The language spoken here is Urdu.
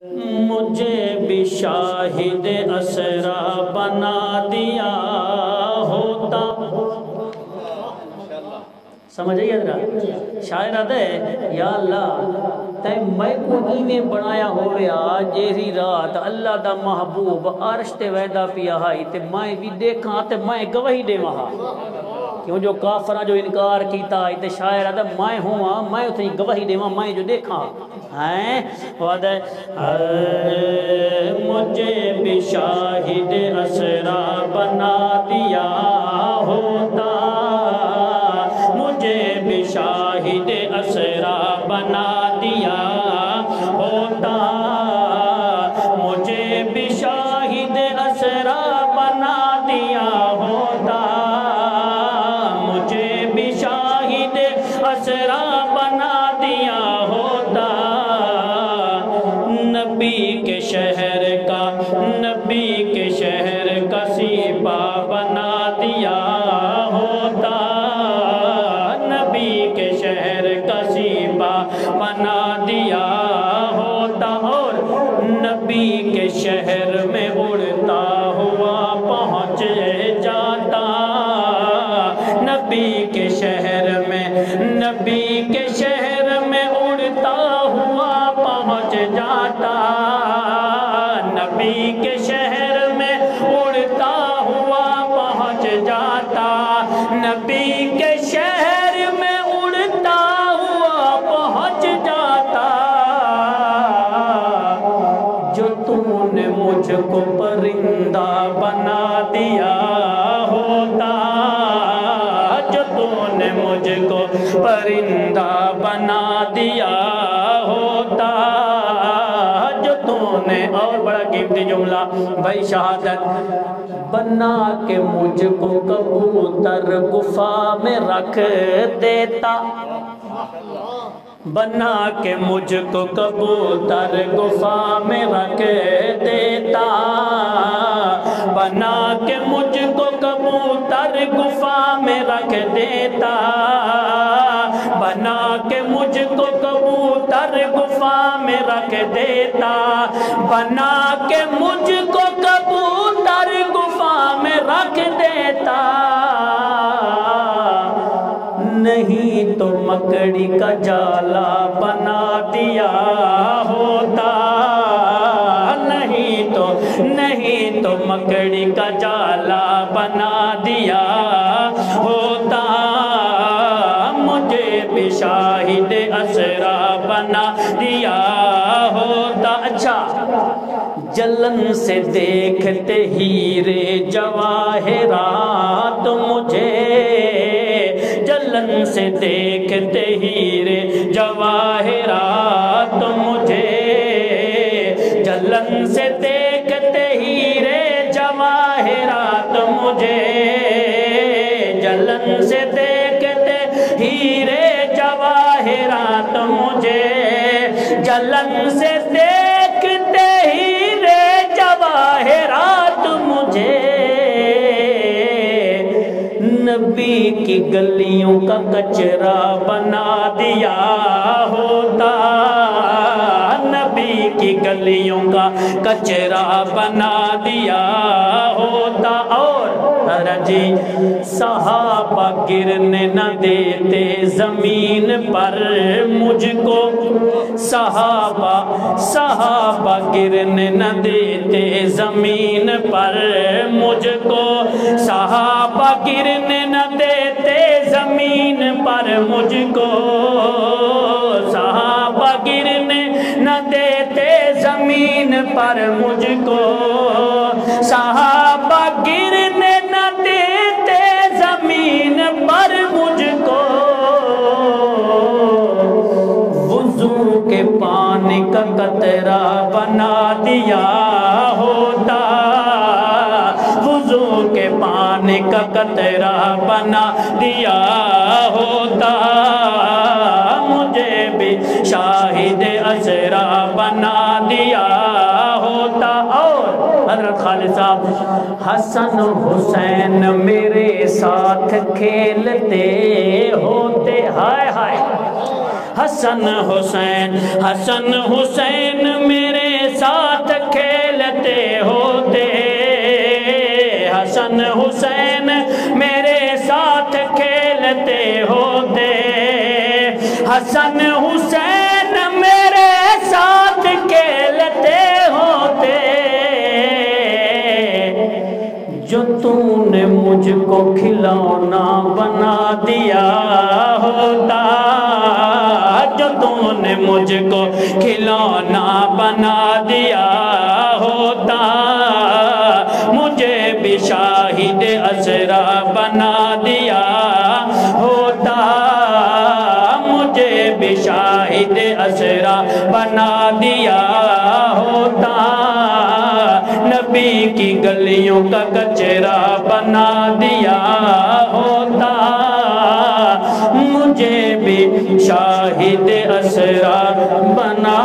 مجھے بھی شاہد اسرا بنا دیا ہوتا. سمجھ آئی ادرا شاعر آدھے یا اللہ تے میں کو ایویں بنایا ہوئے جیری رات اللہ دا محبوب عرش تے ویدہ پیا ہائی تے میں بھی دیکھاں تے میں گواہی دے وہاں کیوں جو کافرہ جو انکار کیتا ہے تے شاعر آدھا میں ہوں میں اتنی گواہی دے وہاں میں جو دیکھاں ہیں وعدہ مجھے بھی شاہد اسرا بنا دیا ہوتا مجھے بھی شاہد اسرا بنا دیا ہوتا مجھے بھی شاہد اسرا بنا دیا ہوتا مجھے بھی شاہد اسرا بنا دیا ہوتا نبی کے شہر کا سیپا بنا دیا ہوتا نبی کے شہر کا سیپا بنا دیا ہوتا اور نبی کے شہر میں اڑتا ہوا پہنچ جاتا نبی کے شہر میں اڑتا ہوا پہنچ جاتا نبی کے شہر میں اڑتا ہوا پہنچ جاتا نبی کے شہر میں اڑتا ہوا پہنچ جاتا جو تم نے مجھ کو پرندہ بنا دیا ہوتا جو تم نے مجھ کو پرندہ بنا دیا ہوتا جو تم نے اور بڑا قیمتی جملہ بھائی شہادت بنا کے مجھ کو کبوتر گفا میں رکھ دیتا بنا کے مجھ کو کبوتر گفا میں رکھ دیتا بنا کے مجھ کو کبوتر گفا میں رکھ دیتا بنا کے مجھ کو کبوتر گفا میں رکھ دیتا بنا کے مجھ کو کبوتر گفا میں رکھ دیتا نہیں تو مکڑی کا جالا بنا دیا ہوتا نہیں تو مکڑی کا جالا بنا دیا ہوتا مجھے بھی شاہد اسرا بنا دیا ہوتا اچھا جلن سے دیکھتے ہیرے جواہرات مجھے جلن سے دیکھتے ہیرے جواہرات مجھے جلن سے دیکھتے ہیرے جواہرات مجھے جلن سے دیکھتے ہیرے جواہرات مجھے جلن سے دیکھتے ہیرے جواہرات مجھے نبی کی گلیوں کا کچرا بنا دیا ہوتا نبی کی گلیوں کا کچرا بنا دیا ہوتا اور جی صحابہ گرنے نہ دیتے زمین پر مجھ کو صحابہ گرنے نہ دیتے زمین پر مجھ کو صحابہ گرنے نہ دیتے زمین پر مجھ کو صحابہ گرنے نہ دیتے زمین پر مجھ کو صحابہ گرنے نہ دیتے زمین پر مجھ کو وضو کے پانی کا قطرہ بنا دیا ہوتا وضو کے پانی کا قطرہ بنا دیا ہوتا مجھے بھی شاہد اسرا بنا دیا ہوتا اور حضرت خالد صاحب حسن حسین میرے ساتھ کھیلتے ہوتے ہائے ہائے حسن حسین میرے حسن حسین میرے ساتھ کھیلتے ہوتے، حسن حسین میرے ساتھ کھیلتے ہوتے، جو تو نے مجھ کو کھلونا بنا دیا ہوتا، جو تو نے مجھ کو کھلونا بنا دیا ہوتا، مجھے بھی شاہد اسرا بنا دیا ہوتا، مجھے بھی شاہد اسرا بنا دیا ہوتا، نبی کی گلیوں کا کچرا بنا دیا ہوتا، مجھے بھی شاہد اسرا بنا